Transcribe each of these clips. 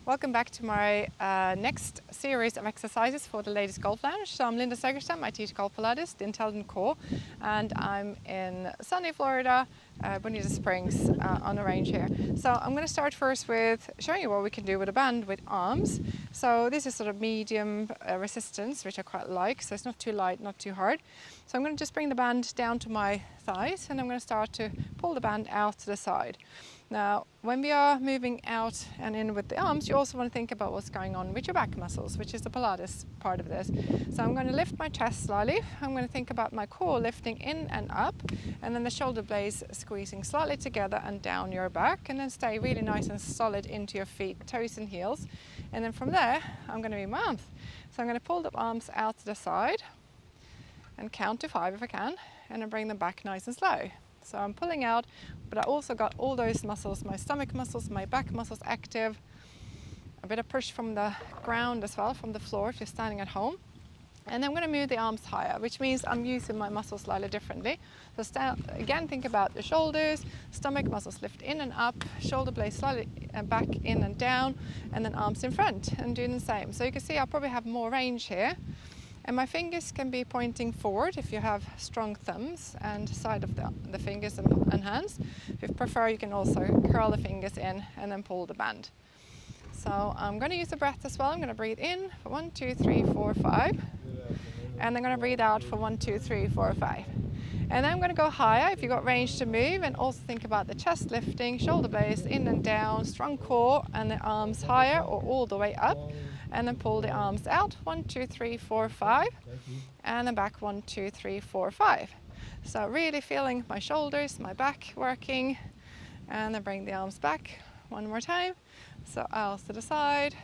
Welcome back to my next series of exercises for the latest golf lounge. So I'm Linda Segerstam, I teach golf Pilates, the intelligent core, and I'm in sunny Florida, Bonita Springs on the range here. So I'm going to start first with showing you what we can do with a band with arms. So this is sort of medium resistance, which I quite like, so it's not too light, not too hard. So I'm going to just bring the band down to my thighs and I'm going to start to pull the band out to the side. Now, when we are moving out and in with the arms, you also want to think about what's going on with your back muscles, which is the Pilates part of this. So I'm going to lift my chest slightly. I'm going to think about my core lifting in and up, and then the shoulder blades squeezing slightly together and down your back, and then stay really nice and solid into your feet, toes and heels. And then from there, I'm going to move my arms. So I'm going to pull the arms out to the side and count to 5 if I can, and then bring them back nice and slow. So I'm pulling out, but I also got all those muscles, my stomach muscles, my back muscles active. A bit of push from the ground as well, from the floor if you're standing at home. And then I'm going to move the arms higher, which means I'm using my muscles slightly differently. So again, think about the shoulders, stomach muscles lift in and up, shoulder blades slightly back in and down, and then arms in front, and doing the same. So you can see I probably have more range here. And my fingers can be pointing forward if you have strong thumbs, and side of the fingers and hands. If you prefer, you can also curl the fingers in and then pull the band. So I'm going to use the breath as well. I'm going to breathe in for 1, 2, 3, 4, 5. And I'm going to breathe out for 1, 2, 3, 4, 5. And then I'm going to go higher if you've got range to move, and also think about the chest lifting, shoulder blades in and down, strong core, and the arms higher or all the way up. And then pull the arms out, 1, 2, 3, 4, 5, and then back 1, 2, 3, 4, 5. So really feeling my shoulders, my back working, and then bring the arms back one more time. So arms to the side,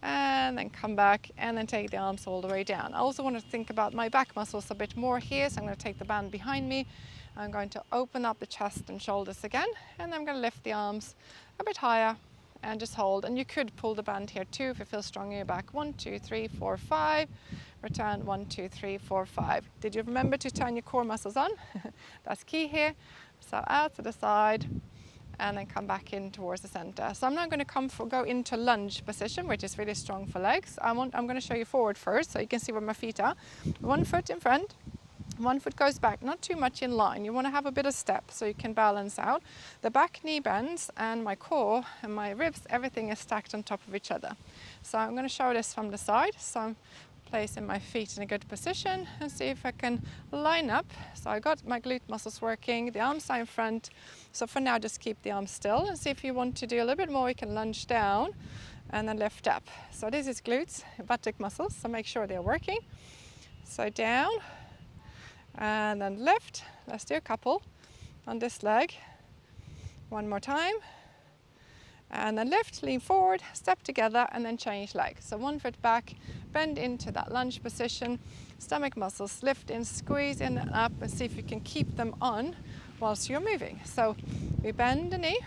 and then come back, and then take the arms all the way down. I also want to think about my back muscles a bit more here, so I'm going to take the band behind me. I'm going to open up the chest and shoulders again, and I'm going to lift the arms a bit higher and just hold. And you could pull the band here too if you feel strong in your back. 1, 2, 3, 4, 5. Return 1, 2, 3, 4, 5. Did you remember to turn your core muscles on? That's key here. So out to the side, and then come back in towards the center. So I'm now going to go into lunge position, which is really strong for legs. I'm going to show you forward first, so you can see where my feet are. 1 foot in front. 1 foot goes back, not too much in line. You want to have a bit of step so you can balance out. The back knee bends, and my core and my ribs, everything is stacked on top of each other. So I'm going to show this from the side. So I'm placing my feet in a good position and see if I can line up. So I got my glute muscles working, the arms are in front. So for now, just keep the arms still, and see if you want to do a little bit more, you can lunge down and then lift up. So this is glutes, buttock muscles, so make sure they're working. So down, and then lift. Let's do a couple on this leg. One more time. And then lift, lean forward, step together, and then change leg. So 1 foot back, bend into that lunge position. Stomach muscles lift in, squeeze in and up, and see if you can keep them on whilst you're moving. So we bend the knee,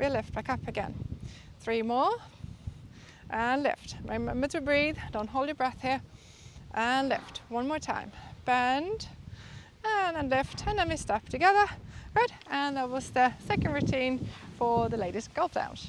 we lift back up again. 3 more, and lift. Remember to breathe, don't hold your breath here. And lift, 1 more time. Bend, and then lift, and then we step together. Good, and that was the second routine for the latest golf lounge.